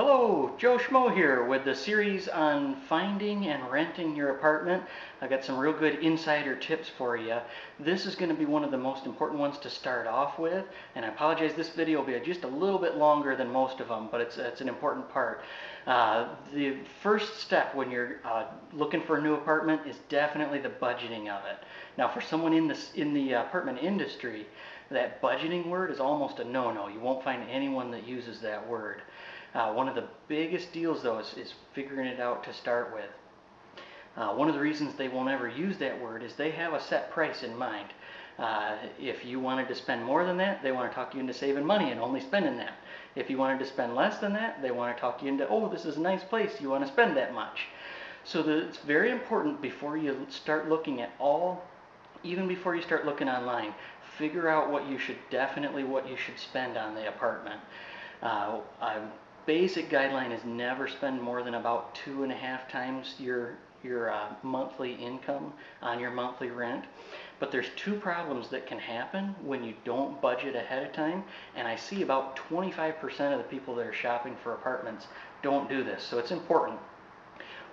Hello, Joe Schmo here with the series on finding and renting your apartment. I got some real good insider tips for you. This is going to be one of the most important ones to start off with, and I apologize, this video will be just a little bit longer than most of them, but it's an important part. The first step when you're looking for a new apartment is definitely the budgeting of it. Now, for someone in the apartment industry, that budgeting word is almost a no-no. You won't find anyone that uses that word. One of the biggest deals, though, is figuring it out to start with. One of the reasons they won't ever use that word is they have a set price in mind. If you wanted to spend more than that, they want to talk you into saving money and only spending that. If you wanted to spend less than that, they want to talk you into, oh, this is a nice place, you want to spend that much. So it's very important before you start looking at even before you start looking online, figure out what you should spend on the apartment. A basic guideline is never spend more than about 2.5 times your monthly income on your monthly rent. But there's two problems that can happen when you don't budget ahead of time, and I see about 25% of the people that are shopping for apartments don't do this, so it's important.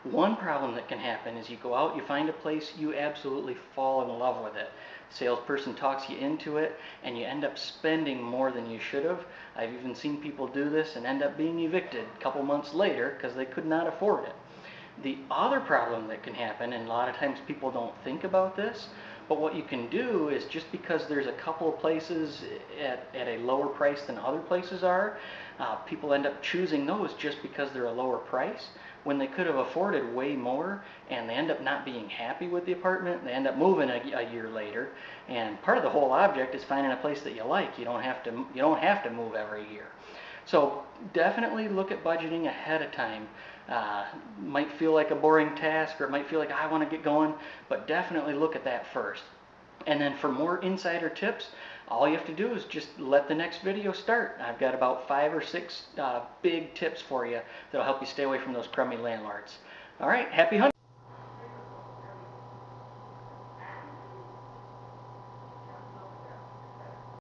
One problem that can happen is you go out, you find a place, you absolutely fall in love with it. Salesperson talks you into it, and you end up spending more than you should have. I've even seen people do this and end up being evicted a couple months later because they could not afford it. The other problem that can happen, and a lot of times people don't think about this, but what you can do is just because there's a couple of places at a lower price than other places are, people end up choosing those just because they're a lower price when they could have afforded way more, and they end up not being happy with the apartment. They end up moving a year later, and part of the whole object is finding a place that you like. You don't have to move every year. So definitely look at budgeting ahead of time. Might feel like a boring task, or it might feel like I want to get going, but definitely look at that first. And then for more insider tips, all you have to do is just let the next video start. I've got about 5 or 6 big tips for you that'll help you stay away from those crummy landlords. All right, happy hunting.